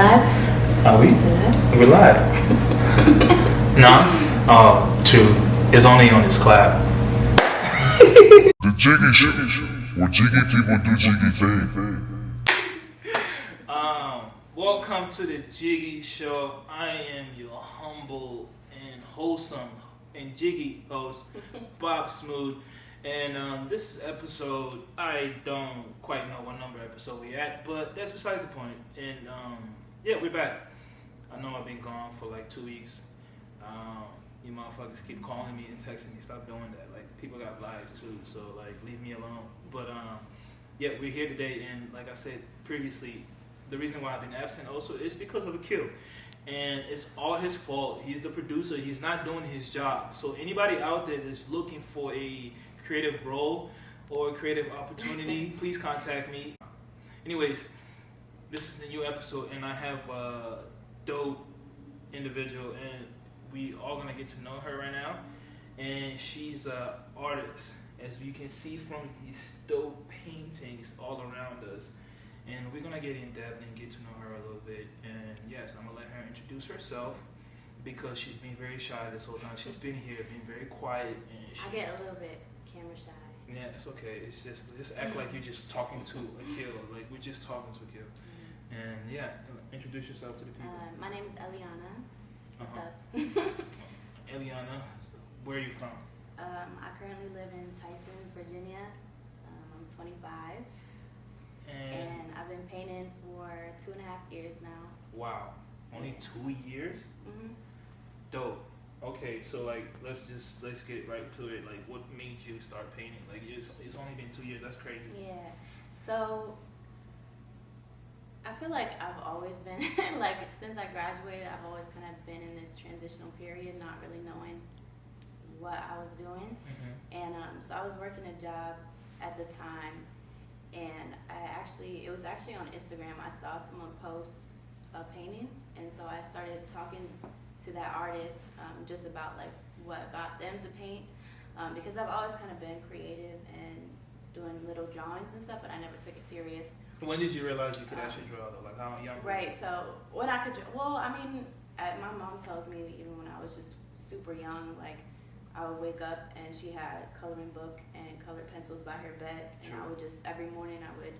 live? Are we? Live? We're live. No? Oh, true. It's only on this clap. The Jiggy Show, where Jiggy people do Jiggy things. Welcome to the Jiggy Show. I am your humble and wholesome and jiggy host, Bob Smooth. And this episode, I don't quite know what number episode we at, but that's besides the point. And yeah, we're back. I know I've been gone for like 2 weeks. You motherfuckers keep calling me and texting me. Stop doing that. Like, people got lives too, so like, leave me alone. But yeah, we're here today, and like I said previously, the reason why I've been absent also is because of Akil. And it's all his fault. He's the producer. He's not doing his job. So anybody out there that's looking for a creative role or a creative opportunity, please contact me. Anyways, this is the new episode, and I have a dope individual, and we all gonna get to know her right now. And she's an artist, as you can see from these dope paintings all around us. And we're gonna get in depth and get to know her a little bit. And yes, I'm gonna let her introduce herself because she's been very shy this whole time. She's been here, been very quiet, and I get a little bit camera shy. yeah, it's okay. It's just act like you're just talking to Akil, like we're just talking to Akil. And yeah, introduce yourself to the people. My name is Eliana. What's up? Eliana, where are you from? I currently live in Tyson, Virginia. I'm 25. And I've been painting for 2.5 years now. Wow, only 2 years? Mm-hmm. Dope. Okay, so like let's get right to it. Like, what made you start painting? Like, it's only been 2 years. That's crazy. Yeah. So I feel like I've always been like, since I graduated, I've always kind of been in this transitional period, not really knowing what I was doing. Mm-hmm. And so I was working a job at the time, and it was actually on Instagram. I saw someone post a painting, and so I started talking to that artist just about like what got them to paint, because I've always kind of been creative and doing little drawings and stuff, but I never took it serious. When did you realize you could actually draw though? Like, how young? Right. So when I could, well, I mean, my mom tells me even when I was just super young, like I would wake up and she had a coloring book and colored pencils by her bed, and I would just every morning I would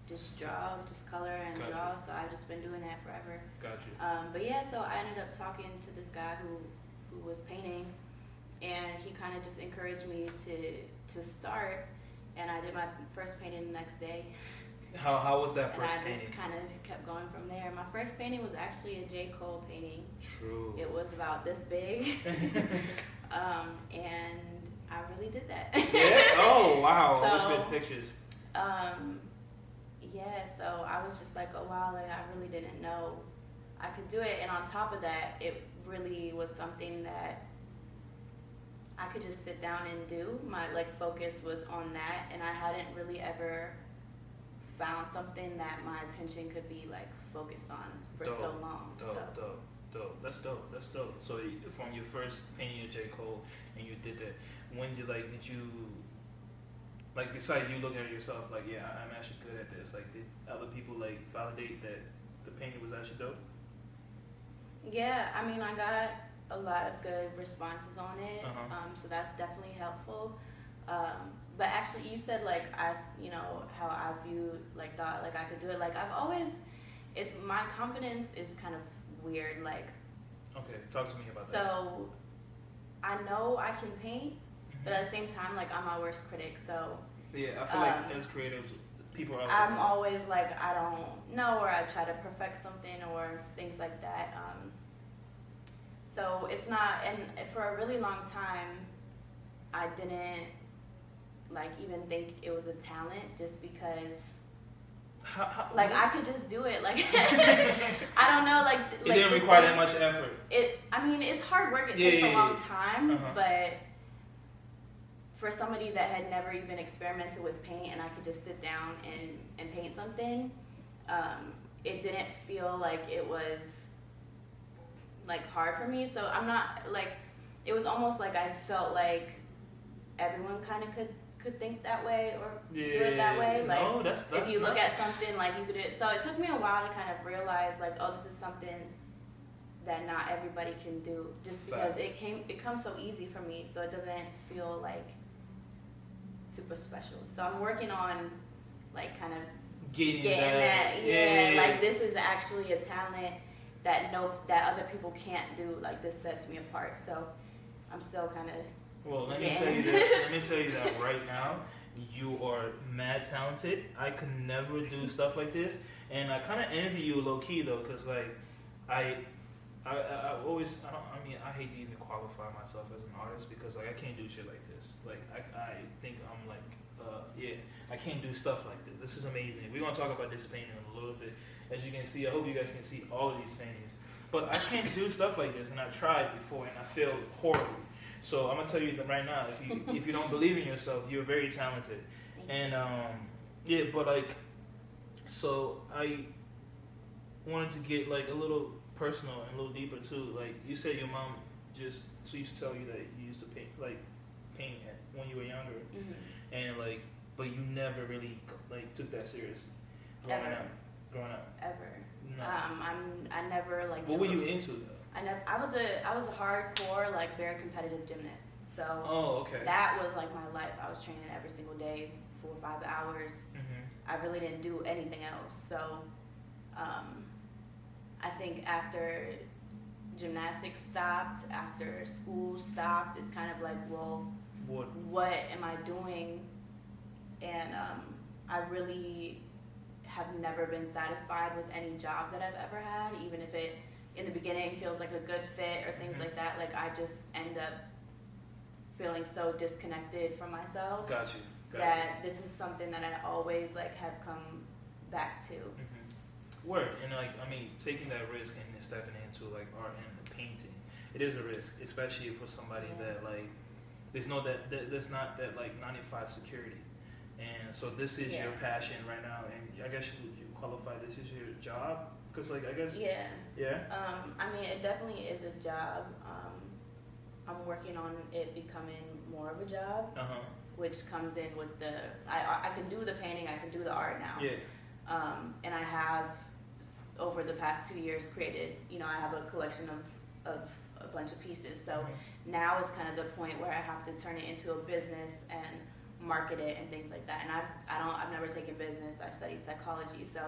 just draw, just color and draw. So I've just been doing that forever. Got you. But yeah, so I ended up talking to this guy who was painting, and he kind of just encouraged me to start, and I did my first painting the next day. How was that first painting? And I painting? just kind of kept going from there. My first painting was actually a J. Cole painting. True. It was about this big. And I really did that. Yeah? Oh, wow. So, let's read pictures. Yeah, so I was just like, oh wow, like I really didn't know I could do it. And on top of that, it really was something that I could just sit down and do. My like focus was on that, and I hadn't really ever found something that my attention could be like focused on for so long. Dope. That's dope. So from your first painting of J. Cole, and you did that, when did you like, besides you looking at yourself like, yeah, I'm actually good at this, like, did other people like validate that the painting was actually dope? Yeah, I mean, I got a lot of good responses on it, so that's definitely helpful. But actually, you said like how I viewed, like, thought like I could do it. Like, I've always, my confidence is kind of weird. Like, okay, talk to me about that. So I know I can paint, but at the same time, like, I'm my worst critic. So yeah, I feel like as creatives, people are. I'm always like, I don't know, or I try to perfect something or things like that. So it's not, and for a really long time, I didn't like even think it was a talent, just because like I could just do it. Like I don't know, like it didn't require that much effort. I mean, it's hard work. It takes a long time, but for somebody that had never even experimented with paint, and I could just sit down and paint something, it didn't feel like it was like hard for me. So I'm not like, it was almost like I felt like everyone kind of could could think that way or Yeah. do it that way. Like, no, that's if you look not- at something, like, you could do it. So it took me a while to kind of realize, like, oh, this is something that not everybody can do, just because Facts. it comes so easy for me, so it doesn't feel like super special. So I'm working on, like, kind of getting that. Yeah, like, this is actually a talent that other people can't do. Like, this sets me apart. So I'm still kind of. Well, let me Yeah. tell you that. Let me tell you that right now, you are mad talented. I could never do stuff like this, and I kind of envy you low key though, cause like I always I hate to even qualify myself as an artist because like I can't do shit like this. Like I think I'm like I can't do stuff like this. This is amazing. We're gonna talk about this painting in a little bit. As you can see, I hope you guys can see all of these paintings. But I can't do stuff like this, and I tried before, and I failed horribly. So I'm gonna tell you that right now, if you don't believe in yourself, you're very talented. And but like, so I wanted to get like a little personal and a little deeper too. Like you said, your mom used to tell you that you used to paint when you were younger, and like, but you never really like took that serious growing up. Ever. No. I never like. What were you into though? I was a hardcore, like, very competitive gymnast. So okay. that was like my life. I was training every single day, 4 or 5 hours. I really didn't do anything else. So I think after gymnastics stopped, after school stopped, it's kind of like, well, what am I doing? And I really have never been satisfied with any job that I've ever had, even if it in the beginning feels like a good fit or things like that. Like, I just end up feeling so disconnected from myself. Got you. That this is something that I always like have come back to. Word. And like, I mean, taking that risk and stepping into like art and painting, it is a risk, especially for somebody that like there's not that like 9-to-5 security. And so this is your passion right now, and I guess you qualify this is your job, because like I guess I mean, it definitely is a job. I'm working on it becoming more of a job, which comes in with the I can do the painting, I can do the art now, and I have over the past 2 years created, I have a collection of a bunch of pieces. So now is kind of the point where I have to turn it into a business and market it and things like that. And I've never taken business. I studied psychology, so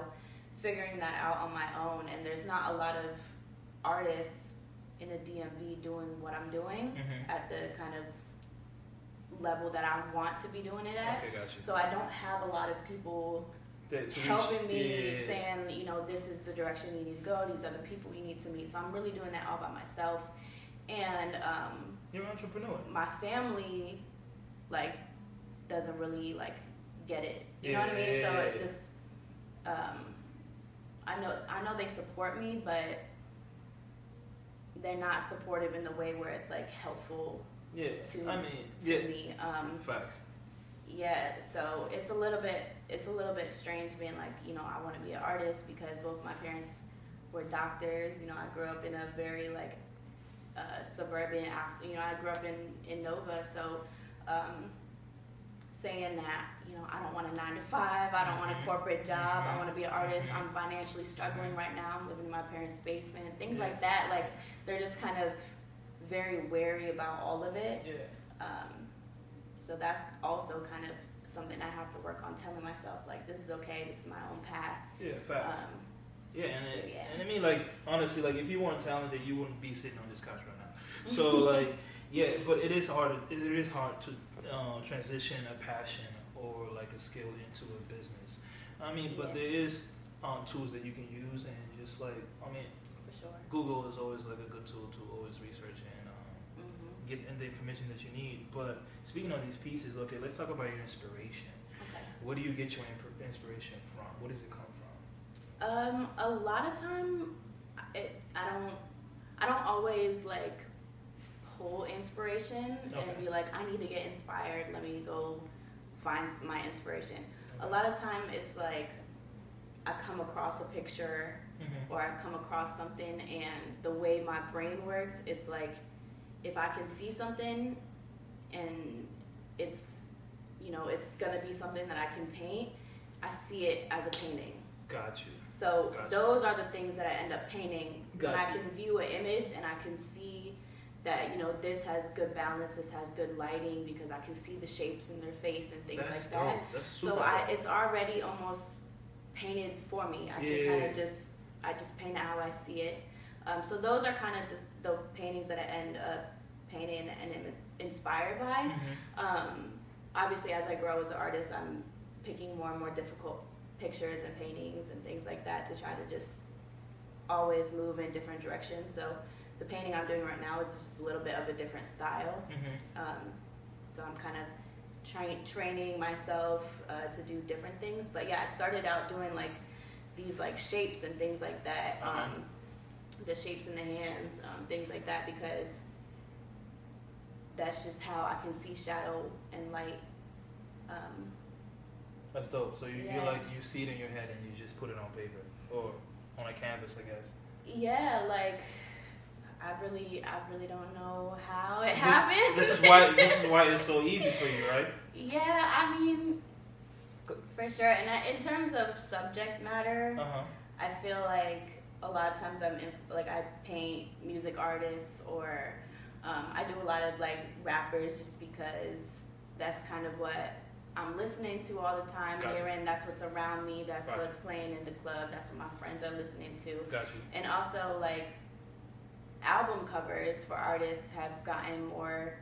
figuring that out on my own. And there's not a lot of artists in the DMV doing what I'm doing at the kind of level that I want to be doing it at. Okay, gotcha. So I don't have a lot of people helping me, saying, this is the direction you need to go, these are the people you need to meet. So I'm really doing that all by myself. And you're an entrepreneur. My family doesn't really get it. You know what I mean? So it's just I know they support me, but they're not supportive in the way where it's helpful to me. Facts. Yeah, so it's a little bit strange being I want to be an artist because both my parents were doctors. I grew up in a very suburban. I grew up in Nova, so saying that I don't want a 9-to-5, I don't want a corporate job, I want to be an artist. I'm financially struggling right now. I'm living in my parents' basement, things like that. They're just kind of very wary about all of it. So that's also kind of something I have to work on, telling myself this is okay, this is my own path. Yeah, facts. And I mean, honestly, if you weren't talented, you wouldn't be sitting on this couch right now. So but it is hard. It is hard to transition a passion or a skill into a business. I mean, but there is tools that you can use, and just for sure. Google is always a good tool to always research and get the information that you need. But speaking of these pieces, okay, let's talk about your inspiration. Okay. Where do you get your inspiration from? Where does it come from? A lot of time, I don't always pull inspiration and be I need to get inspired. Let me go find my inspiration. A lot of time it's I come across a picture or I come across something, and the way my brain works, it's if I can see something and it's you know, it's gonna be something that I can paint, I see it as a painting. Got you. So Gotcha. those are the things that I end up painting. When I Gotcha. can view an image and I can see that, you know, this has good balance, this has good lighting, because I can see the shapes in their face and things That's like dope. that. That's super So dope. it's already almost painted for me. I can kind of just paint it how I see it. So those are kind of the paintings that I end up painting and am inspired by. Obviously, as I grow as an artist, I'm picking more and more difficult pictures and paintings and things like that to try to just always move in different directions. So the painting I'm doing right now is just a little bit of a different style. So I'm kind of training myself to do different things. But yeah, I started out doing like these like shapes and things like that. The shapes in the hands, things like that, because that's just how I can see shadow and light. That's dope. So you Yeah. like, you see it in your head and you just put it on paper or on a canvas, I guess. Yeah, like I really don't know how it happened. This is why it's so easy for you, right? Yeah, I mean, for sure. And in terms of subject matter, I feel like a lot of times I paint music artists, or I do a lot of like rappers, just because that's kind of what I'm listening to all the time, Gotcha. hearing. That's what's around me. That's Gotcha. what's playing in the club. That's what my friends are listening to. Got you. And also, like, album covers for artists have gotten more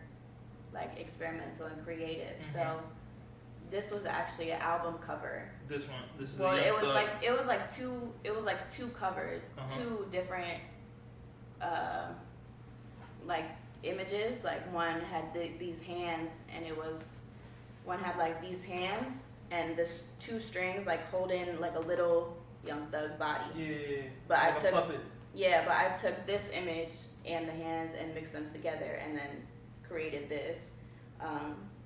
like experimental and creative. So this was actually an album cover. This one, this is Well, the it was like two covers, two different like images. Like one had these hands, and one had like these hands and the two strings like holding like a little Young Thug body. Yeah. But like I a took puppet. but I took this image and the hands and mixed them together and then created this.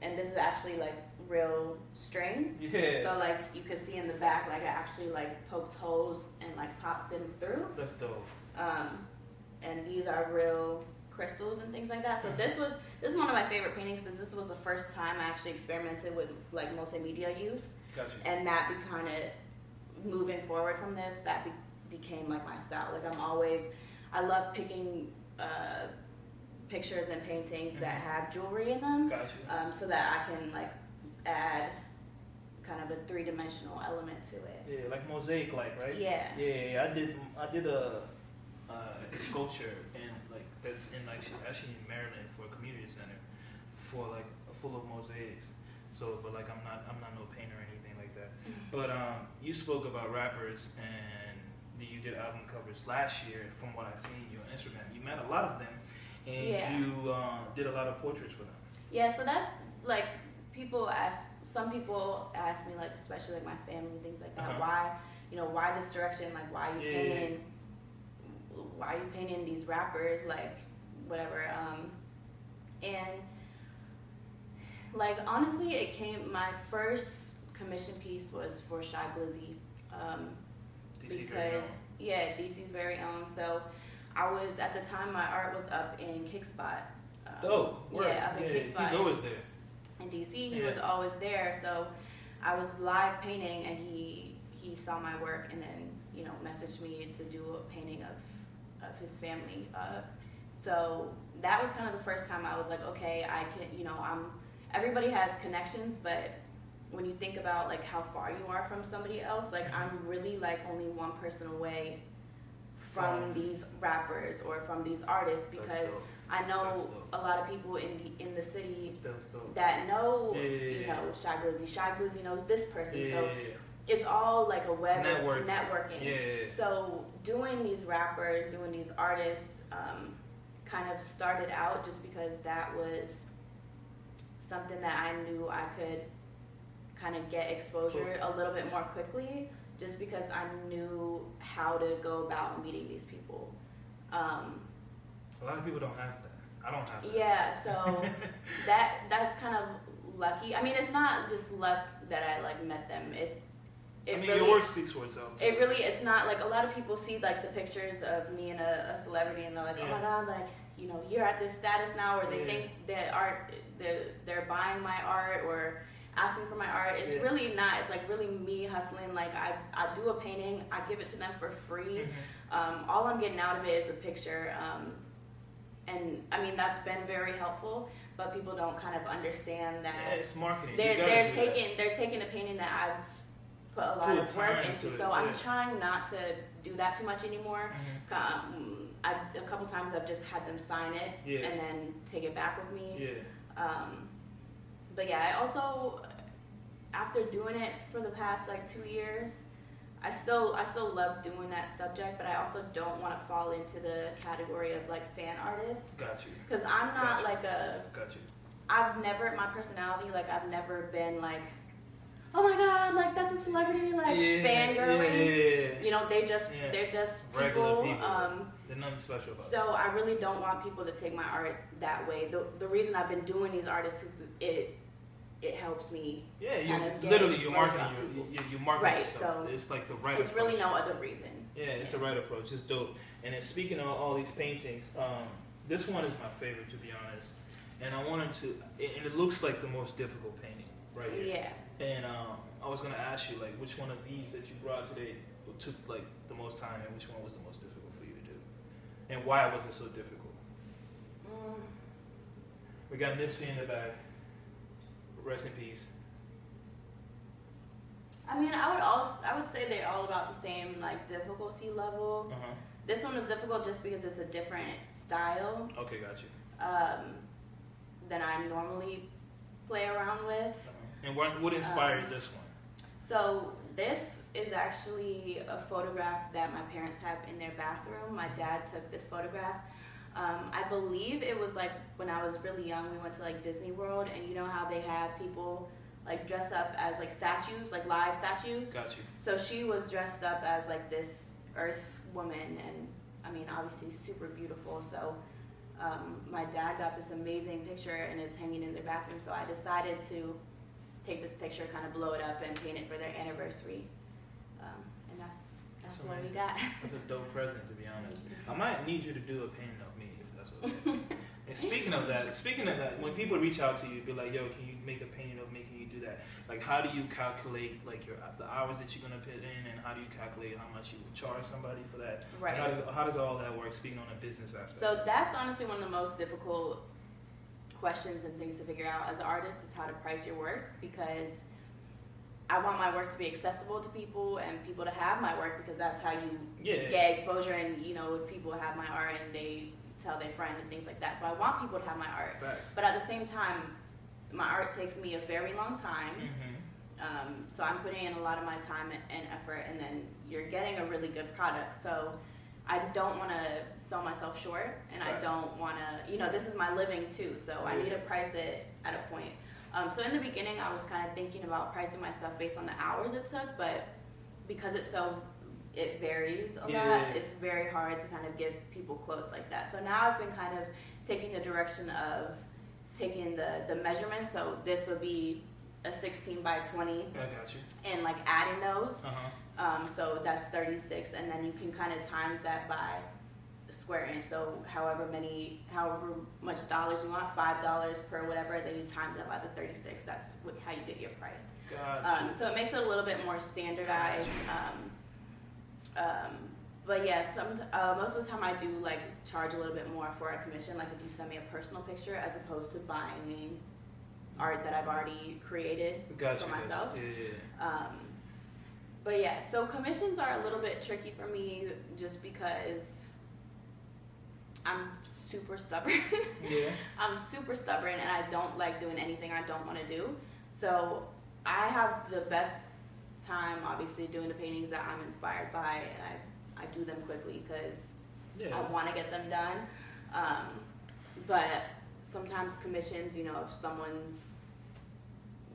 And this is actually like real string. Yeah. So like you could see in the back, like I actually like poked holes and like popped them through. That's dope. And these are real crystals and things like that. So this is one of my favorite paintings, since this was the first time I actually experimented with like multimedia use. Got you. And that kind of moving forward from this, that became like my style. Like I love picking pictures and paintings that have jewelry in them. Got you. So that I can like add kind of a three-dimensional element to it. Yeah, like mosaic, like, right? Yeah. Yeah, I did a sculpture in like that's in like actually in Maryland for a community center for like full of mosaics. So, but like I'm not no painter or anything like that. But you spoke about rappers and you did album covers last year. From what I've seen you on Instagram, you met a lot of them, and you did a lot of portraits for them. Yeah. So that like some people ask me, like especially like my family and things like that, why this direction, like why are you painting these rappers, like whatever. And like honestly, my first commission piece was for Shy Glizzy, because DC's very own. So I was, at the time, my art was up in Kickspot. Dope. Yeah, up in Kickspot. He's always there. In DC, he was always there. So I was live painting, and he saw my work, and then messaged me to do a painting of his family. So that was kind of the first time I was like, okay, I can, everybody has connections, but when you think about like how far you are from somebody else, like I'm really like only one person away from these rappers or from these artists, because I know a lot of people in the city that know, Shy Glizzy. Shy Glizzy knows this person. So it's all like a web of networking. Yeah. So doing these rappers, doing these artists, kind of started out just because that was something that I knew I could kind of get exposure a little bit more quickly, just because I knew how to go about meeting these people. A lot of people don't have that. I don't have that. Yeah, so that's kind of lucky. I mean, it's not just luck that I like met them. Your work speaks for itself. It really, it's not like a lot of people see like the pictures of me and a celebrity, and they're like, oh my god, like you're at this status now, or they think that they're buying my art, or asking for my art. It's really not. It's like really me hustling. Like I do a painting, I give it to them for free. All I'm getting out of it is a picture. And I mean that's been very helpful, but people don't kind of understand that. Yeah, it's marketing. They're taking a painting that I've put a lot of work into. So I'm trying not to do that too much anymore. A couple times I've just had them sign it and then take it back with me. But yeah, I also, after doing it for the past like 2 years, I still love doing that subject, but I also don't want to fall into the category of like fan artist. Got you. Because I'm not like a. Got you. I've never, my personality, like I've never been like, oh my god, like that's a celebrity, like fangirling. You know, they're just regular people. There's nothing special about it. So I really don't want people to take my art that way. The reason I've been doing these artists is it helps me. Yeah, you're marketing right, yourself. So it's like the right it's approach. really no other reason. Yeah, it's the right approach. It's dope. And then speaking of all these paintings, this one is my favorite, to be honest. And I wanted to, and it looks like the most difficult painting right here. Yeah. And I was gonna ask you, like, which one of these that you brought today took like the most time, and which one was the most difficult for you to do, and why was it so difficult? We got Nipsey in the back. Rest in peace. I mean, I would say they're all about the same like difficulty level. This one was difficult just because it's a different style. Okay, got you. Than I normally play around with. And what inspired this one? So this is actually a photograph that my parents have in their bathroom. My dad took this photograph. I believe it was like when I was really young, we went to like Disney World, and you know how they have people like dress up as like statues, like live statues? Got you. So she was dressed up as like this earth woman, and I mean obviously super beautiful. So my dad got this amazing picture and it's hanging in their bathroom, so I decided to take this picture, kind of blow it up and paint it for their anniversary. And that's what we got. That's a dope present, to be honest. I might need you to do a painting of me, if that's okay. And speaking of that, when people reach out to you, be like, yo, can you make a painting of me? Can you do that? Like, how do you calculate like the hours that you're gonna put in, and how do you calculate how much you would charge somebody for that? Right. How does all that work? Speaking on a business aspect. So that's honestly one of the most difficult questions and things to figure out as an artist is how to price your work, because I want my work to be accessible to people and people to have my work, because that's how you get exposure. And you know, if people have my art and they tell their friend and things like that, so I want people to have my art. Facts. But at the same time, my art takes me a very long time. So I'm putting in a lot of my time and effort, and then you're getting a really good product. So I don't want to sell myself short, and I don't want to, you know, this is my living too, so I need to price it at a point. So in the beginning, I was kind of thinking about pricing my stuff based on the hours it took, but because it varies a lot, it's very hard to kind of give people quotes like that. So now I've been kind of taking the direction of taking the measurements. So this would be a 16 by 20. I got you. And like adding those. So that's 36, and then you can kind of times that by the square inch. So however much dollars you want, $5 per whatever, then you times that by the 36. That's how you get your price. Gotcha. So it makes it a little bit more standardized. But yeah, most of the time I do like charge a little bit more for a commission. Like if you send me a personal picture, as opposed to buying art that I've already created for myself. But yeah, so commissions are a little bit tricky for me just because I'm super stubborn. I'm super stubborn, and I don't like doing anything I don't want to do. So I have the best time, obviously, doing the paintings that I'm inspired by, and I do them quickly because I want to get them done. But sometimes commissions, you know, if someone's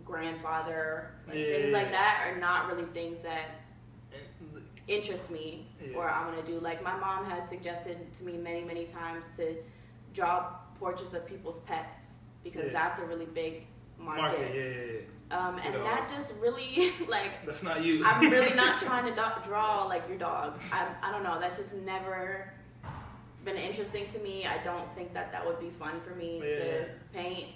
grandfather, things like that are not really things that interest me or I want to do. Like my mom has suggested to me many, many times to draw portraits of people's pets, because that's a really big market. And that just really, like, that's not you. I'm really not trying to draw like your dog. I don't know. That's just never been interesting to me. I don't think that would be fun for me to paint.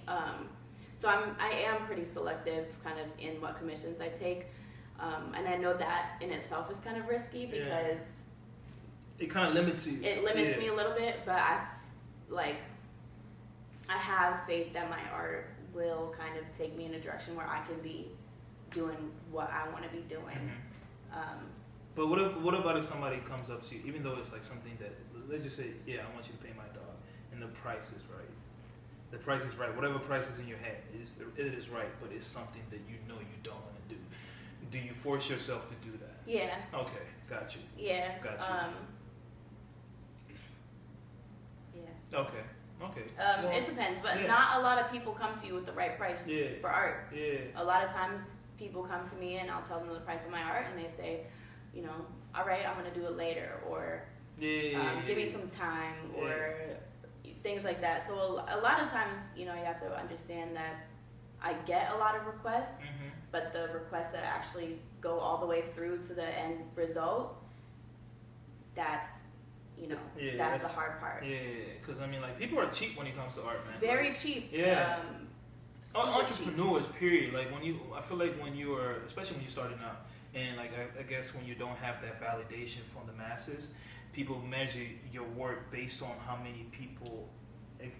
So I am pretty selective kind of in what commissions I take. And I know that in itself is kind of risky because it kind of limits you. It limits me a little bit, but I have faith that my art will kind of take me in a direction where I can be doing what I want to be doing. But what about if somebody comes up to you, even though it's like something that, let's just say, I want you to pay my dog, and the price is right. The price is right. Whatever price is in your head, it is right, but it's something that you know you don't want to do. Do you force yourself to do that? Yeah. Okay, got you. Yeah. Got you. Yeah. Okay. Well, it depends, but not a lot of people come to you with the right price for art. Yeah. A lot of times people come to me and I'll tell them the price of my art and they say, you know, all right, I'm going to do it later, or give me some time, or things like that. So a lot of times, you know, you have to understand that I get a lot of requests, but the requests that actually go all the way through to the end result, that's, you know, that's the hard part. Yeah, because I mean, like, people are cheap when it comes to art, man. Very cheap. Yeah. Entrepreneurs, cheap. period. Like, I feel like when you are, especially when you're starting out, and like I guess when you don't have that validation from the masses, people measure your work based on how many people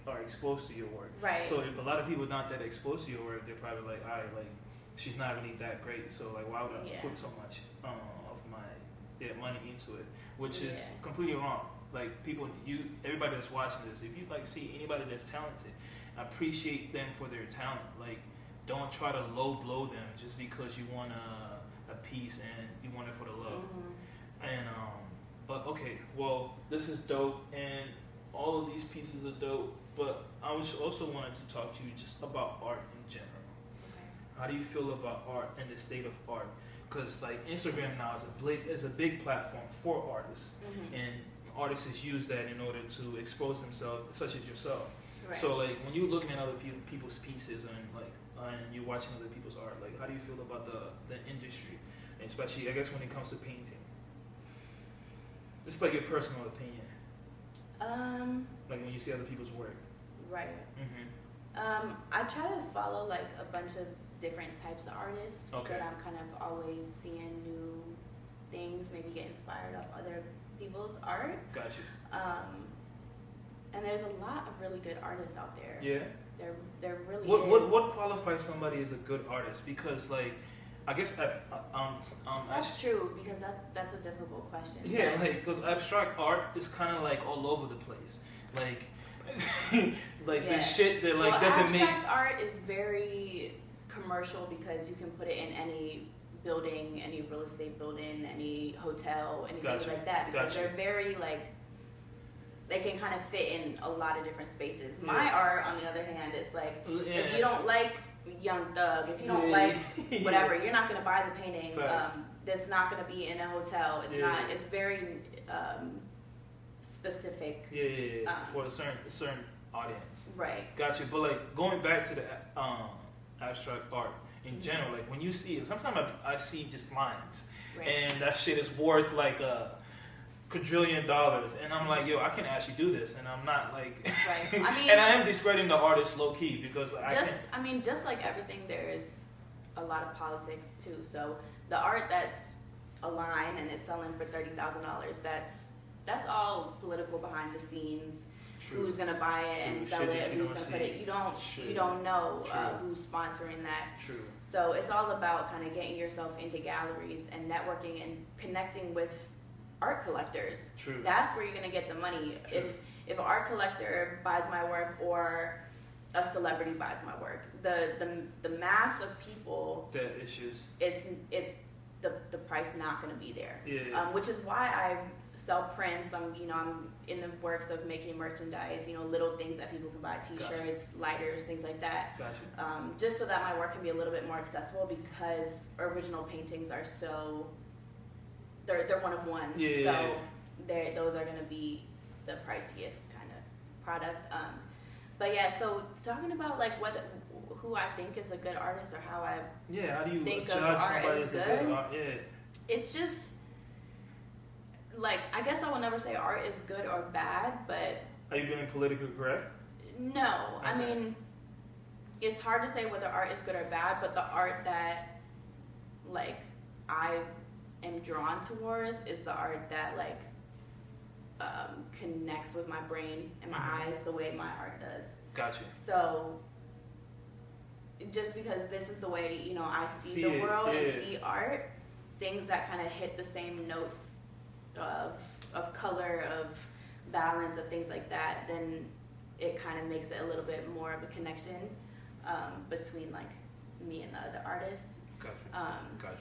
are exposed to your work. Right. So if a lot of people are not that exposed to your work, they're probably like, all right, like, she's not really that great, so like, why would I put so much of my money into it? Which is completely wrong. Like, everybody that's watching this, if you like see anybody that's talented, appreciate them for their talent. Like, don't try to low blow them just because you want a piece and you want it for the love. And but okay, well, this is dope, and all of these pieces are dope. But I also wanted to talk to you just about art in general. How do you feel about art and the state of art? Because like Instagram now is a big platform for artists, and artists use that in order to expose themselves, such as yourself. Right. So like when you're looking at other people's pieces and you're watching other people's art, like how do you feel about the industry, and especially I guess when it comes to painting? This is like your personal opinion. Like when you see other people's work. Right. I try to follow like a bunch of different types of artists, so that I'm kind of always seeing new things, maybe get inspired off other people's art. Gotcha. And there's a lot of really good artists out there. Yeah. There really is. What qualifies somebody as a good artist? Because like, I guess that's true, because that's a difficult question. Yeah, like because abstract art is kind of like all over the place. Like, this shit that like doesn't make. Abstract art is very commercial because you can put it in any building, any real estate building, any hotel, anything like that. Because they're very like, they can kind of fit in a lot of different spaces. My art, on the other hand, it's like if you don't like Young Thug, if you don't like whatever, you're not gonna buy the painting. That's not gonna be in a hotel. It's not. It's very specific. For a certain audience. Right. Gotcha. But like going back to the abstract art in general, like when you see it, sometimes I see just lines, and that shit is worth like $1 quadrillion, and I'm like, yo, I can actually do this, and I'm not like, and I am discrediting the artist low key because just like everything, there's a lot of politics too. So the art that's a line and it's selling for $30,000, that's all political behind the scenes. True. Who's gonna buy it and sell it? Who's gonna put it? You don't know who's sponsoring that. True. So it's all about kind of getting yourself into galleries and networking and connecting with art collectors. True. That's where you're gonna get the money. True. If an art collector buys my work or a celebrity buys my work, the mass of people, the issues, it's the price not gonna be there. Yeah. Which is why I sell prints. I'm in the works of making merchandise. Little things that people can buy, T-shirts, lighters, things like that. Gotcha. Just so that my work can be a little bit more accessible, because original paintings are so. They're one of one, so those are going to be the priciest kind of product. But yeah, so talking about like who I think is a good artist or how I how do you think judge of art somebody as as good? a good art? It's just like, I guess I will never say art is good or bad, but are you being politically correct? no, Okay. I mean, it's hard to say whether art is good or bad, but the art that like I am drawn towards is the art that like connects with my brain and my eyes the way my art does. Gotcha. So just because this is the way, you know, I see the world and see art, things that kind of hit the same notes of color, of balance, of things like that, then it kind of makes it a little bit more of a connection between like me and the other artists. Gotcha.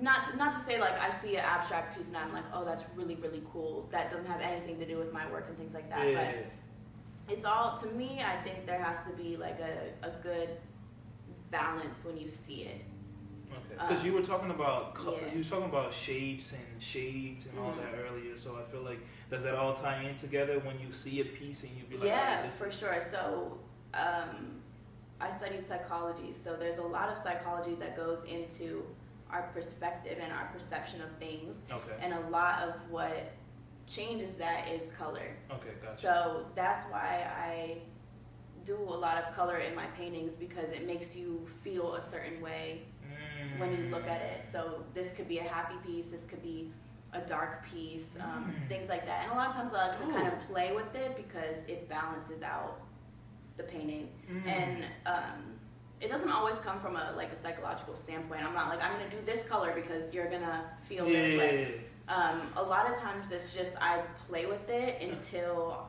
Not to say like I see an abstract piece and I'm like, oh, that's really, really cool. That doesn't have anything to do with my work and things like that. But it's all, to me, I think there has to be like a good balance when you see it. Okay. Because you were talking about shapes and all that earlier. So I feel like, does that all tie in together when you see a piece and you be like, yeah, for sure. So I studied psychology. So there's a lot of psychology that goes into our perspective and our perception of things. Okay. And a lot of what changes that is color. Okay, gotcha. So that's why I do a lot of color in my paintings, because it makes you feel a certain way when you look at it. So this could be a happy piece, this could be a dark piece, things like that. And a lot of times I like to kind of play with it because it balances out the painting. And it doesn't always come from a psychological standpoint. I'm not like, I'm gonna do this color because you're gonna feel this way. A lot of times it's just I play with it until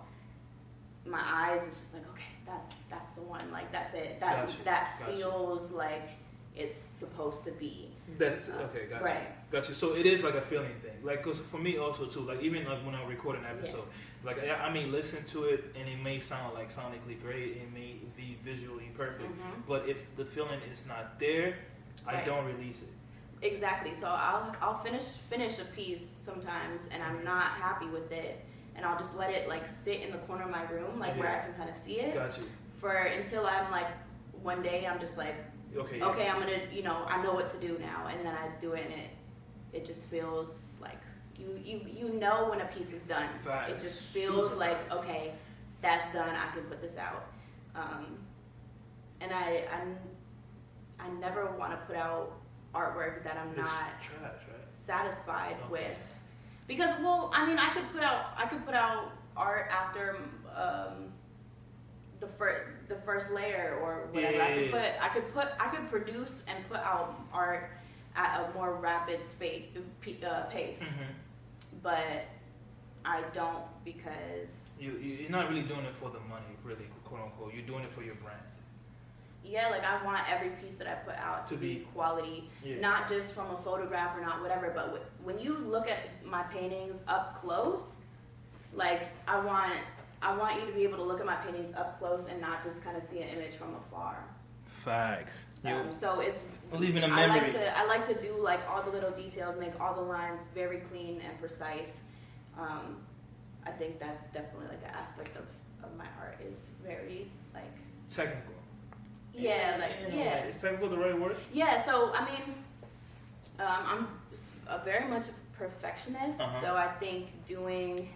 my eyes is just like, okay, that's the one, like that's it. That feels like it's supposed to be. That's okay, gotcha. Right. Gotcha. So it is like a feeling thing. Like, cause for me also too, like even like when I record an episode, like I may listen to it and it may sound like sonically great, it may be visually perfect, but if the feeling is not there, I don't release it. Exactly. So I'll finish a piece sometimes and I'm not happy with it, and I'll just let it like sit in the corner of my room, like where I can kind of see it. Got you. Until I'm like, one day I'm just like, okay, I'm gonna, I know what to do now, and then I do it, and it just feels like you know when a piece is done. Facts. It just feels Super like facts. okay, that's done. I can put this out, and I never want to put out artwork that I'm not trash, right? satisfied with, because I could put out art after the first layer or whatever. I could produce and put out art at a more rapid pace, but I don't, because you're not really doing it for the money, really, quote unquote. You're doing it for your brand. Yeah, like I want every piece that I put out to be quality, not just from a photograph or not whatever, but when you look at my paintings up close, like I want you to be able to look at my paintings up close and not just kind of see an image from afar. Facts. So it's leaving a memory. I like to do like all the little details, make all the lines very clean and precise. I think that's definitely like an aspect of my art, is very like technical. Yeah, Is technical the right word? Yeah, so I mean, I'm very much a perfectionist, so I think doing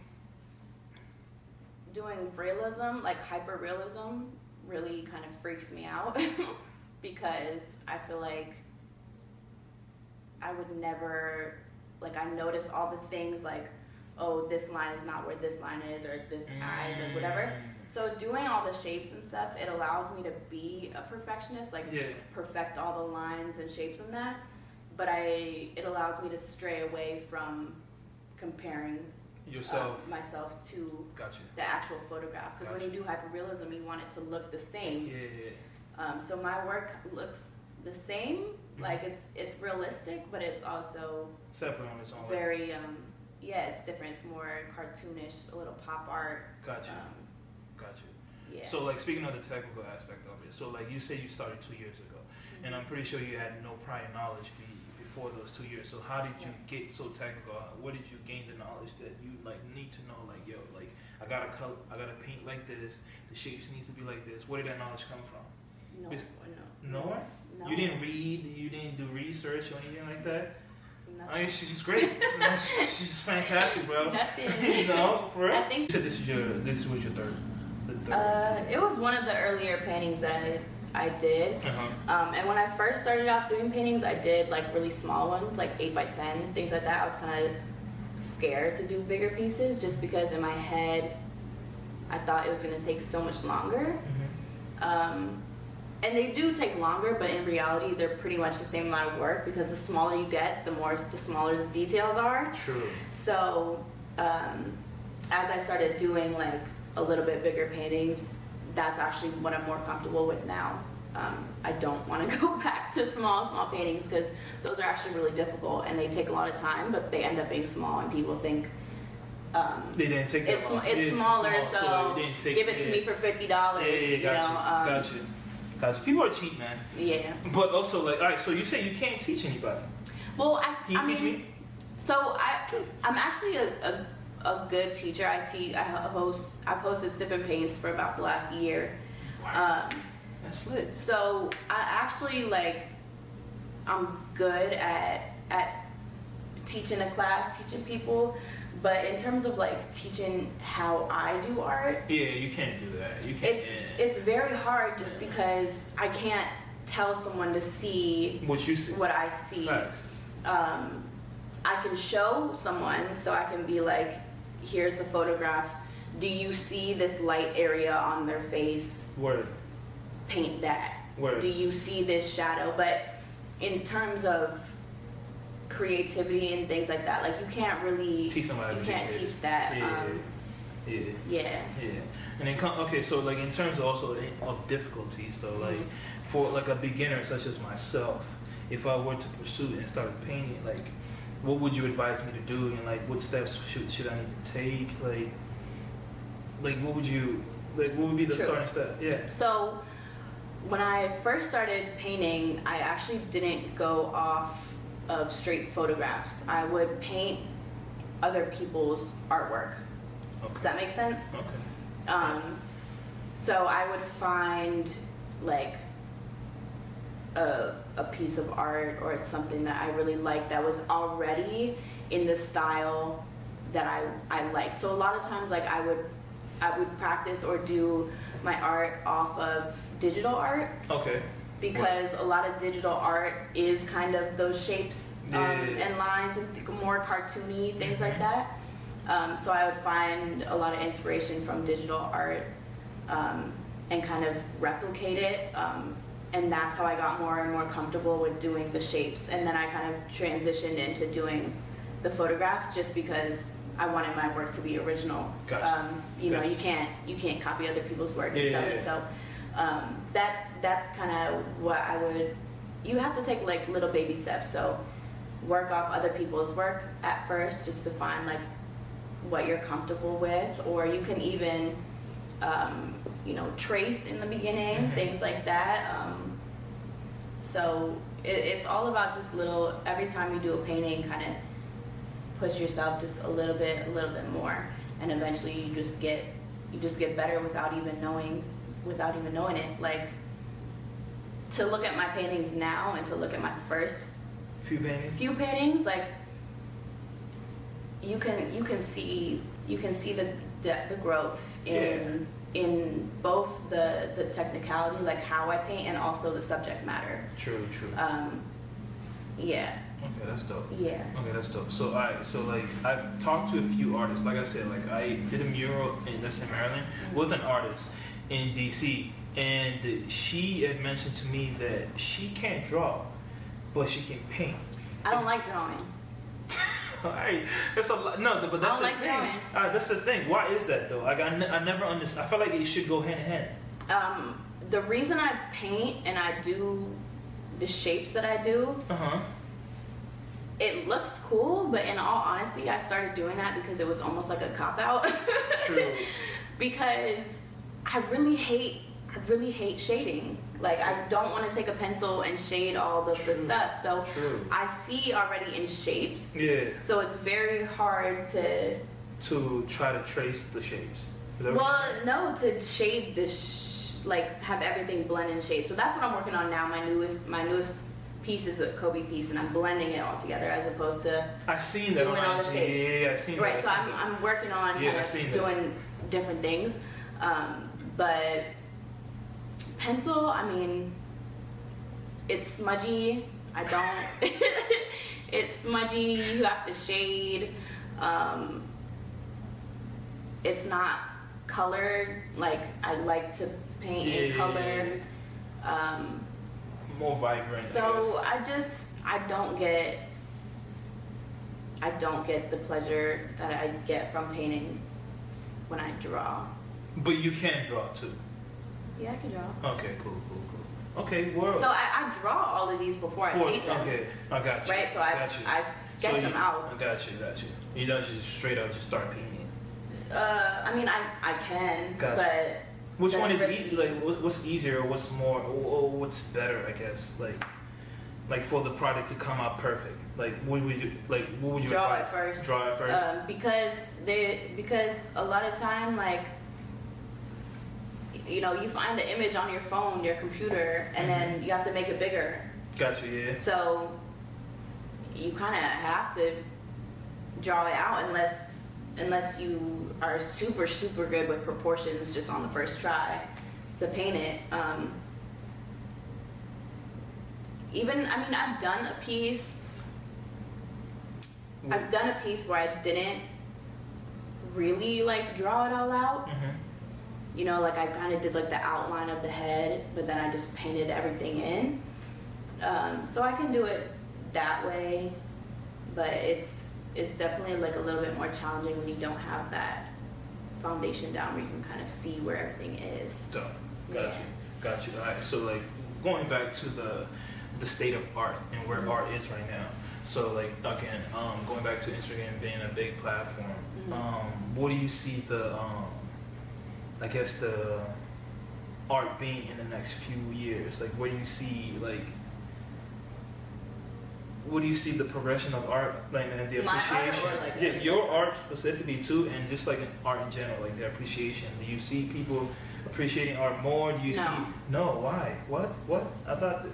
realism, like hyper realism, really kind of freaks me out because I feel like I would never, like, I notice all the things like, oh, this line is not where this line is, or this eyes or whatever. So doing all the shapes and stuff, it allows me to be a perfectionist, like perfect all the lines and shapes and that. But it allows me to stray away from comparing myself to the actual photograph. Because when you do hyperrealism, you want it to look the same. So my work looks the same, like it's realistic, but it's also separate on its own. Very it's different. It's more cartoonish, a little pop art. Gotcha. Yeah. So like, speaking of the technical aspect of it, so like you say you started 2 years ago, and I'm pretty sure you had no prior knowledge before those 2 years. So how did you get so technical? Where did you gain the knowledge that you like need to know? Like, yo, like I gotta paint like this. The shapes needs to be like this. Where did that knowledge come from? No. You didn't read. You didn't do research or anything like that. Nothing. I mean, she's great. She's fantastic, bro. Nothing. For real. I think You said this was your third. It was one of the earlier paintings that I did. And when I first started out doing paintings, I did like really small ones, like 8x10, things like that. I was kind of scared to do bigger pieces just because in my head, I thought it was going to take so much longer. And they do take longer, but in reality, they're pretty much the same amount of work because the smaller you get, the smaller the details are. True. So as I started doing like a little bit bigger paintings, that's actually what I'm more comfortable with now. I don't want to go back to small paintings because those are actually really difficult and they take a lot of time, but they end up being small and people think they didn't take that long. It's smaller, so give it to me for $50. Gotcha. People are cheap, man. Yeah. But also, like, all right. So you say you can't teach anybody. Well, Can you teach me? So I'm actually a good teacher. I posted Sip and Paints for about the last year. Wow. That's lit. So I actually I'm good at teaching a class, teaching people. But in terms of like teaching how I do art, yeah, you can't do that. You can't. It's very hard just because I can't tell someone to see what you see, what I see. Facts. I can show someone, so I can be like, here's the photograph. Do you see this light area on their face? Word. Paint that. Word. Do you see this shadow? But in terms of creativity and things like that, like you can't really teach somebody. You can't teach that. Yeah. And then okay, so like in terms of also of difficulties though, like for like a beginner such as myself, if I were to pursue and start painting, like what would you advise me to do, and like what steps should I need to take, like what would be the starting step? Yeah. So when I first started painting, I actually didn't go off of straight photographs. I would paint other people's artwork. Okay. Does that make sense? Okay. So I would find like a piece of art or something that I really liked that was already in the style that I liked. So a lot of times like I would practice or do my art off of digital art. Okay. Because a lot of digital art is kind of those shapes and lines and more cartoony things like that. So I would find a lot of inspiration from digital art and kind of replicate it. And that's how I got more and more comfortable with doing the shapes. And then I kind of transitioned into doing the photographs just because I wanted my work to be original. Gotcha. You know, you can't copy other people's work and sell it. So that's kind of what I would. You have to take like little baby steps. So work off other people's work at first, just to find like what you're comfortable with, or you can even trace in the beginning, things like that. So it's all about just little. Every time you do a painting, kind of push yourself just a little bit more, and eventually you just get better without even knowing it. Like, to look at my paintings now and to look at my first few paintings, like you can see the growth in both the technicality, like how I paint, and also the subject matter. True. Yeah. Okay, that's dope. Yeah. Okay, that's dope. So like I've talked to a few artists. Like I said, like I did a mural in Maryland with an artist in DC, and she had mentioned to me that she can't draw, but she can paint. I don't like drawing. Alright, that's a lot. No, but that's I don't like drawing. Alright, that's the thing. Why is that though? Like I never understand. I feel like it should go hand in hand. The reason I paint and I do the shapes that I do, it looks cool, but in all honesty, I started doing that because it was almost like a cop-out. True. Because I really hate shading. Like, I don't want to take a pencil and shade all the stuff. So I see already in shapes. Yeah. So it's very hard to try to trace the shapes. No, to shade like have everything blend in shade. So that's what I'm working on now. My newest piece is a Kobe piece, and I'm blending it all together as opposed to I've seen that doing all the shapes. Yeah, I've seen that. Right, so I'm working on kind of doing different things. But pencil, I mean, it's smudgy. I don't. It's smudgy. You have to shade. It's not colored. Like I like to paint in color. More vibrant. So I don't get the pleasure that I get from painting when I draw. But you can draw too. Yeah, I can draw. Okay, cool. Okay, well. So I draw all of these before I paint them. Okay, I got you. Right, so I sketch them out. I got you. You don't just straight up just start painting. I mean, I can, Gotcha. but Which that's one is risky. what's easier? What's more? Or what's better? I guess like for the product to come out perfect. Like what would you Draw advise? it first. Draw it first. Because a lot of time, like, you know, you find the image on your phone, your computer, and then you have to make it bigger. Got you. Yeah. So you kind of have to draw it out unless you are super good with proportions just on the first try to paint it. I've done a piece. I've done a piece where I didn't really like draw it all out. Mm-hmm. You know, like I kind of did like the outline of the head, but then I just painted everything in. So I can do it that way, but it's definitely like a little bit more challenging when you don't have that foundation down where you can kind of see where everything is. Done. Yeah. Got you. All right. So like going back to the state of art and where art is right now. So like again, going back to Instagram being a big platform, what do you see the I guess the art being in the next few years? Like where do you see the progression of art, like, and the My art appreciation? or, like, Yeah, your art specifically too, and just like in art in general, like the appreciation. Do you see people appreciating art more? Do you No. see? No. Why? What? I thought.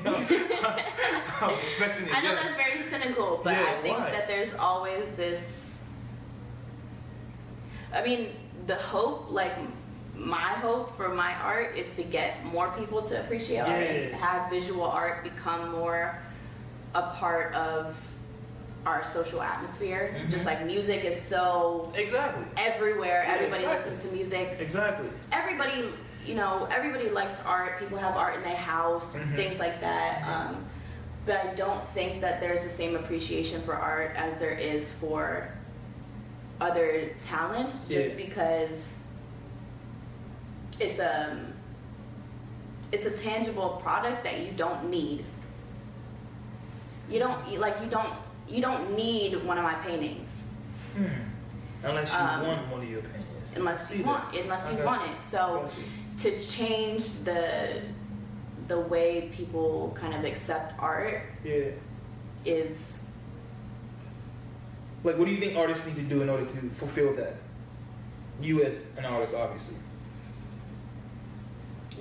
I was expecting it. I know Yes. that's very cynical, but Yeah, I think why? that there's always this. I mean, the hope, like my hope for my art is to get more people to appreciate art and have visual art become more a part of our social atmosphere. Just like music is so Exactly. everywhere. Yeah, Everybody exactly. listens to music. Exactly. Everybody likes art. People have art in their house, things like that. But I don't think that there's the same appreciation for art as there is for other talents, just because it's a tangible product that you don't need. You don't need one of my paintings. Unless you want one of your paintings. Unless you want it. So to change the way people kind of accept art is like, what do you think artists need to do in order to fulfill that? You as an artist, obviously.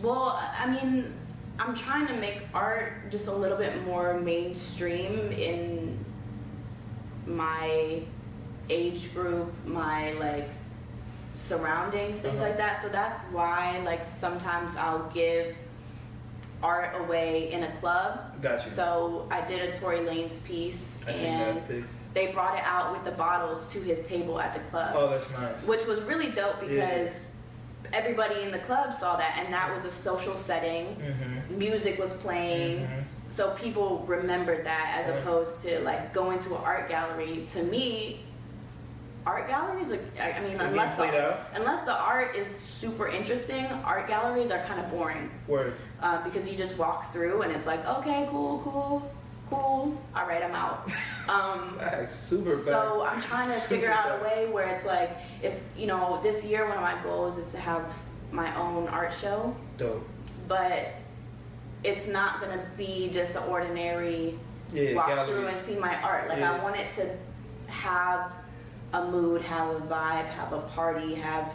well, I mean, I'm trying to make art just a little bit more mainstream in my age group, my like surroundings, things like that. So that's why like sometimes I'll give art away in a club. Gotcha. So I did a Tory Lanez piece, I seen and that pic. they brought it out with the bottles to his table at the club. Oh, that's nice. Which was really dope because everybody in the club saw that, and that was a social setting. Music was playing, so people remembered that as opposed to like going to an art gallery. To me, art galleries, unless the art is super interesting, art galleries are kind of boring. Word. Because you just walk through and it's like, okay, cool. All right, I'm out. Facts. Super facts. So I'm trying to figure out a way where it's like, if, this year one of my goals is to have my own art show. Dope. But it's not going to be just an ordinary walk through and see my art. Like, I want it to have a mood, have a vibe, have a party, have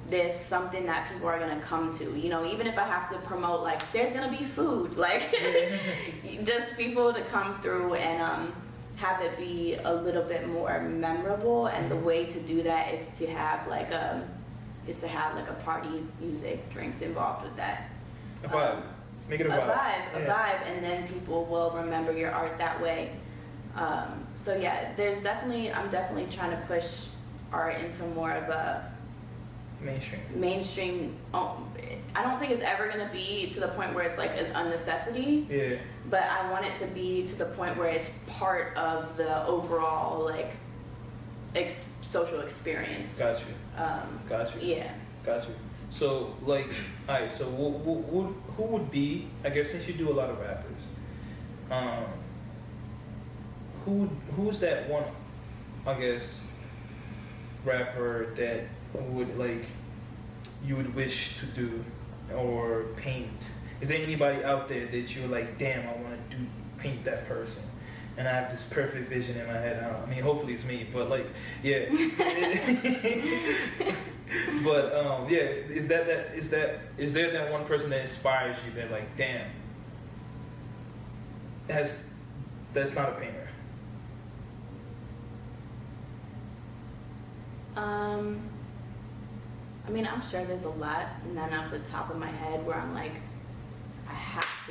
this, something that people are going to come to. Even if I have to promote, like, there's going to be food. Like, just people to come through and have it be a little bit more memorable. And the way to do that is to have, like, is to have like a party, music, drinks involved with that. A vibe. Make it a vibe. A vibe, and then people will remember your art that way. So yeah, I'm definitely trying to push art into more of a mainstream. I don't think it's ever gonna be to the point where it's like a necessity. Yeah. But I want it to be to the point where it's part of the overall like social experience. Got you. Yeah. Got you. So like, alright. So who would be? I guess since you do a lot of rappers, who's that one? I guess rapper that would like you would wish to do or paint? Is there anybody out there that you're like, damn, I want to paint that person, and I have this perfect vision in my head? I mean, hopefully it's me, but like, yeah. But yeah, is there that one person that inspires you that like, damn, that's not a painter? I mean, I'm sure there's a lot, none off the top of my head where I'm like, I have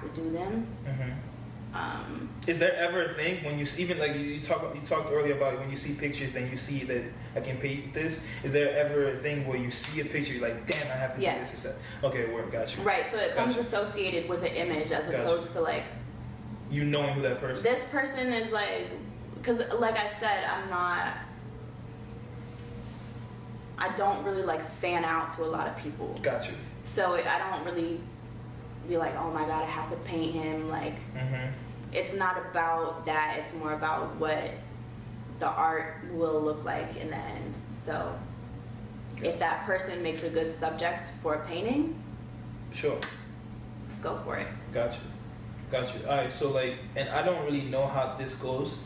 to do them. Mm-hmm. Is there ever a thing when you even like you talked earlier about when you see pictures and you see that I can paint this? Is there ever a thing where you see a picture you're like, damn, I have to do this? Okay, word, got you. Right, so it comes associated with an image as opposed to like you knowing who that person is. This person is like, because like I said, I don't really like fan out to a lot of people. Got you. So I don't really be like, oh my god, I have to paint him. Like, it's not about that. It's more about what the art will look like in the end. So if that person makes a good subject for a painting, sure, let's go for it. Got you. All right. So like, and I don't really know how this goes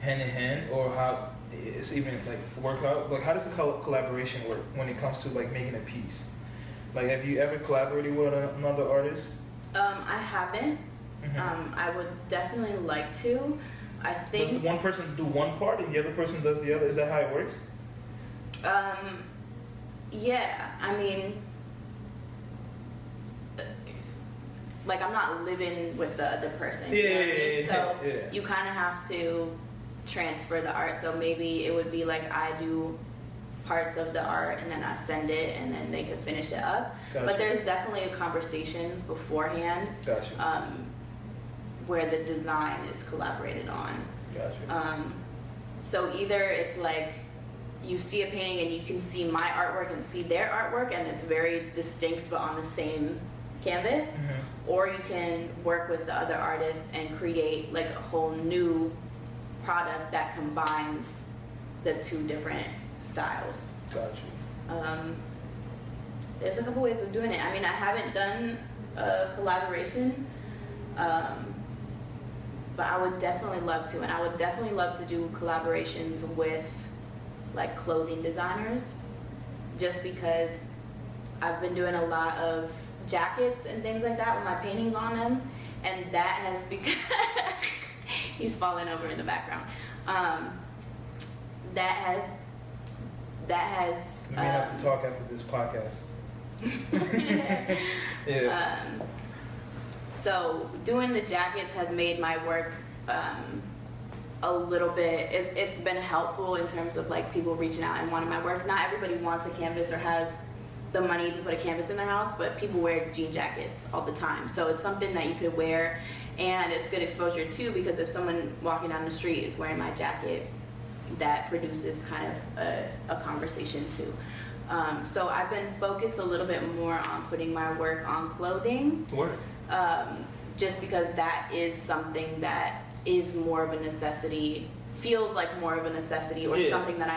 hand in hand or how it's even like work out. Like, how does the collaboration work when it comes to like making a piece? Like, have you ever collaborated with another artist? I haven't. I would definitely like to. I think. Does one person do one part and the other person does the other? Is that how it works? Yeah. I mean, like, I'm not living with the other person. You know what I mean? So you kind of have to transfer the art. So maybe it would be like I do parts of the art and then I send it and then they can finish it up. But there's definitely a conversation beforehand where the design is collaborated on. So either it's like you see a painting and you can see my artwork and see their artwork and it's very distinct but on the same canvas, or you can work with the other artists and create like a whole new product that combines the two different styles. There's a couple ways of doing it. I mean, I haven't done a collaboration, but I would definitely love to, and I would definitely love to do collaborations with like clothing designers, just because I've been doing a lot of jackets and things like that with my paintings on them, and that has become he's falling over in the background. That has we may have to talk after this podcast. So doing the jackets has made my work a little bit, it's been helpful in terms of like people reaching out and wanting my work. Not everybody wants a canvas or has the money to put a canvas in their house, but people wear jean jackets all the time. So it's something that you could wear, and it's good exposure too, because if someone walking down the street is wearing my jacket, that produces kind of a conversation too. So I've been focused a little bit more on putting my work on clothing. Just because that is something that is more of a necessity, feels like more of a necessity, or something that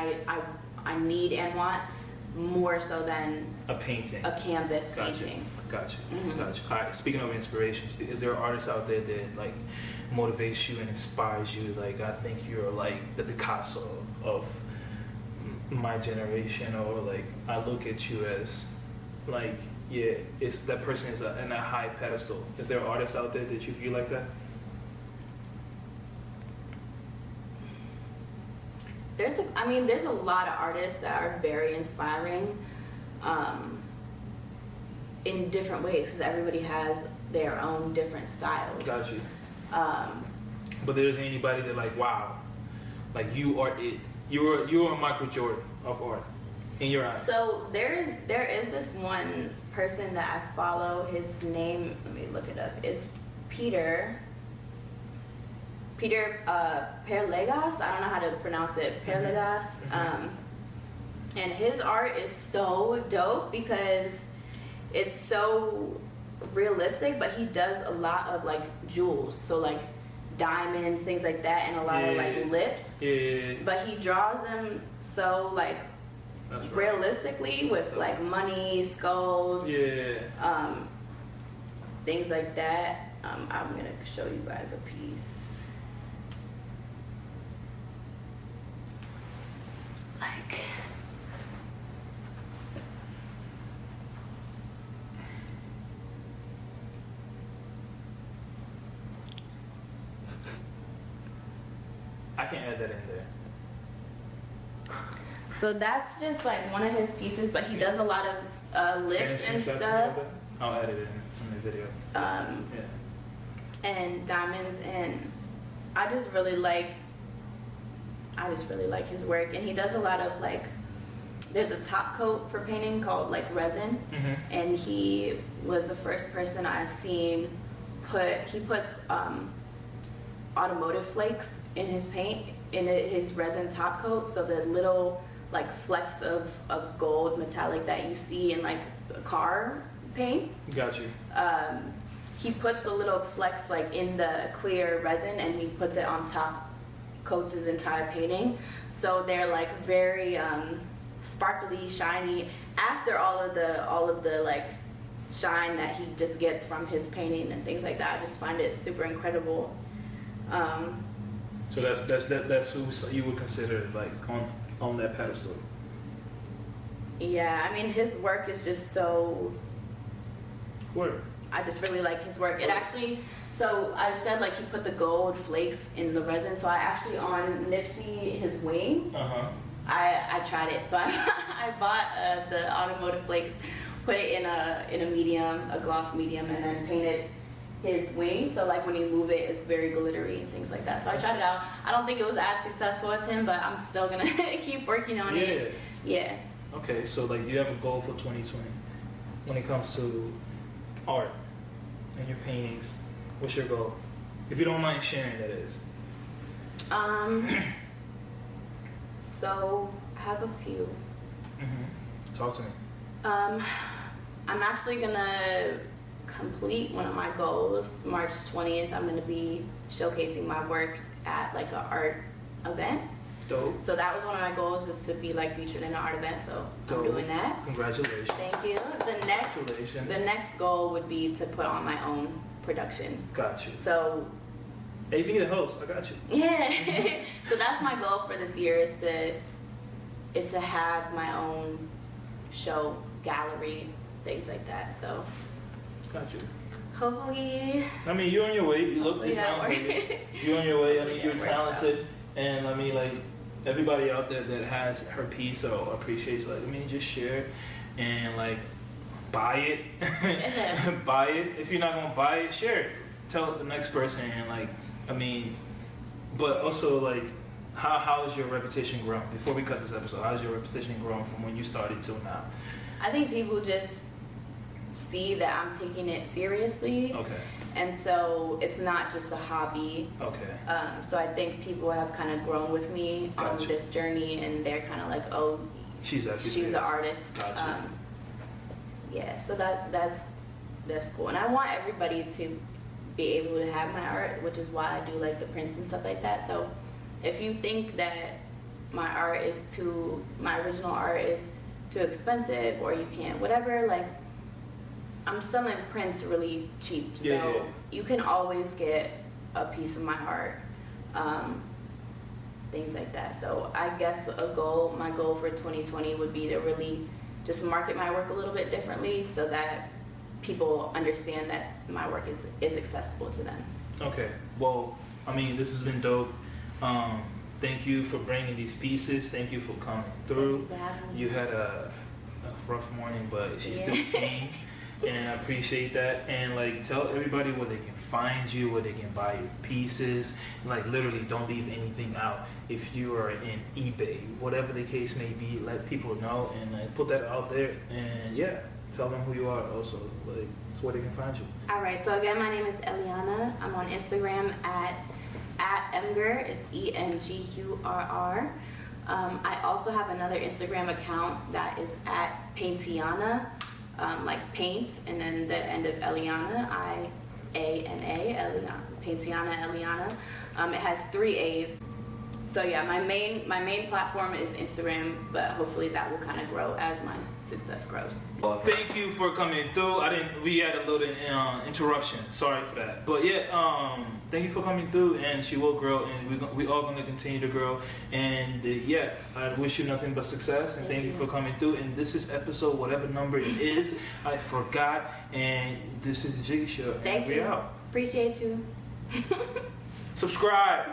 I need and want more so than a painting, a canvas painting. Gotcha. All right, speaking of inspiration, is there artists out there that like motivates you and inspires you? Like, I think you're like the Picasso of my generation, or like I look at you as like, yeah, it's that person is in a high pedestal. Is there artists out there that you view like that? I I mean, there's a lot of artists that are very inspiring in different ways because everybody has their own different styles. Got you. But there's anybody that like, wow, like you are it. You're a Michael Jordan of art in your eyes. So there is this one person that I follow. His name, let me look it up. Is Peter Perlegas. I don't know how to pronounce it. Perlegas. And his art is so dope because it's so realistic, but he does a lot of like jewels, so like diamonds, things like that, and a lot of like lips. Yeah. But he draws them so like realistically with like money, skulls, things like that. I'm gonna show you guys a piece. Like, I can add that in there. so that's just like one of his pieces, but he does a lot of lips and stuff. I'll add it in the video. And diamonds, and I just really like his work. And he does a lot of like, there's a top coat for painting called like resin, and he was the first person I've seen he puts automotive flakes in his paint, in his resin top coat, so the little like flecks of gold metallic that you see in like car paint. Got you. He puts the little flecks like in the clear resin, and he puts it on top, coats his entire painting, so they're like very sparkly, shiny after all of the like shine that he just gets from his painting and things like that. I just find it super incredible. So that's who you would consider like on that pedestal. Yeah, I mean his work is just so. Word. I just really like his work. It actually, so I said like he put the gold flakes in the resin. So I actually on Nipsey his wing. I tried it. So I bought the automotive flakes, put it in a medium, a gloss medium, and then painted his wing. So like when you move it, it's very glittery and things like that. So I tried it out. I don't think it was as successful as him, but I'm still gonna keep working on it. Yeah. Okay, so like you have a goal for 2020 when it comes to art and your paintings. What's your goal? If you don't mind sharing, that is. So I have a few. Talk to me. I'm actually gonna complete one of my goals. March 20th, I'm gonna be showcasing my work at like an art event. Dope. So that was one of my goals, is to be like featured in an art event. So Dope. I'm doing that. Congratulations. Thank you. The next goal would be to put on my own production. Got you. So. Hey, if you need a host, I got you. Yeah. So that's my goal for this year, is to have my own show, gallery, things like that. So. Got you. Hopefully. I mean, you're on your way. You look. It sounds like it. You're on your way. I mean, you're talented, and I mean, like everybody out there that has her piece or appreciates, like, I mean, just share it and like buy it. Buy it. If you're not gonna buy it, share it. Tell the next person, and like, I mean, but also like, how has your reputation grown? Before we cut this episode, how's your reputation grown from when you started till now? I think people just see that I'm taking it seriously. Okay. And so it's not just a hobby. Okay. So I think people have kind of grown with me on this journey, and they're kind of like, oh, she's the artist. Gotcha. Yeah, so that's cool. And I want everybody to be able to have my art, which is why I do like the prints and stuff like that. So if you think that my original art is too expensive, or you can't, whatever, like, I'm selling prints really cheap, so you can always get a piece of my art, things like that. So I guess my goal for 2020 would be to really just market my work a little bit differently, so that people understand that my work is accessible to them. Okay. Well, I mean, this has been dope. Thank you for bringing these pieces. Thank you for coming through. Thank you for having me. You had a rough morning, but she still Yeah. came, and I appreciate that. And like, tell everybody where they can find you, where they can buy your pieces. Like, literally, don't leave anything out. If you are in eBay, whatever the case may be, let people know and like, put that out there. And yeah, tell them who you are. Also, like, it's where they can find you. All right, so again, my name is Eliana. I'm on Instagram at Emgur. It's ENGURR. I also have another Instagram account that is at Paintiana, like paint, and then the end of Eliana, IANA, Eliana, Paintiana Eliana. It has 3 A's. So yeah, my main platform is Instagram, but hopefully that will kind of grow as my success grows. Thank you for coming through. We had a little interruption. Sorry for that. But yeah, thank you for coming through, and she will grow, and we all gonna continue to grow. And yeah, I wish you nothing but success, and thank you for coming through. And this is episode whatever number it is, I forgot. And this is the Jiggy Show. Thank you. We're out. Appreciate you. Subscribe.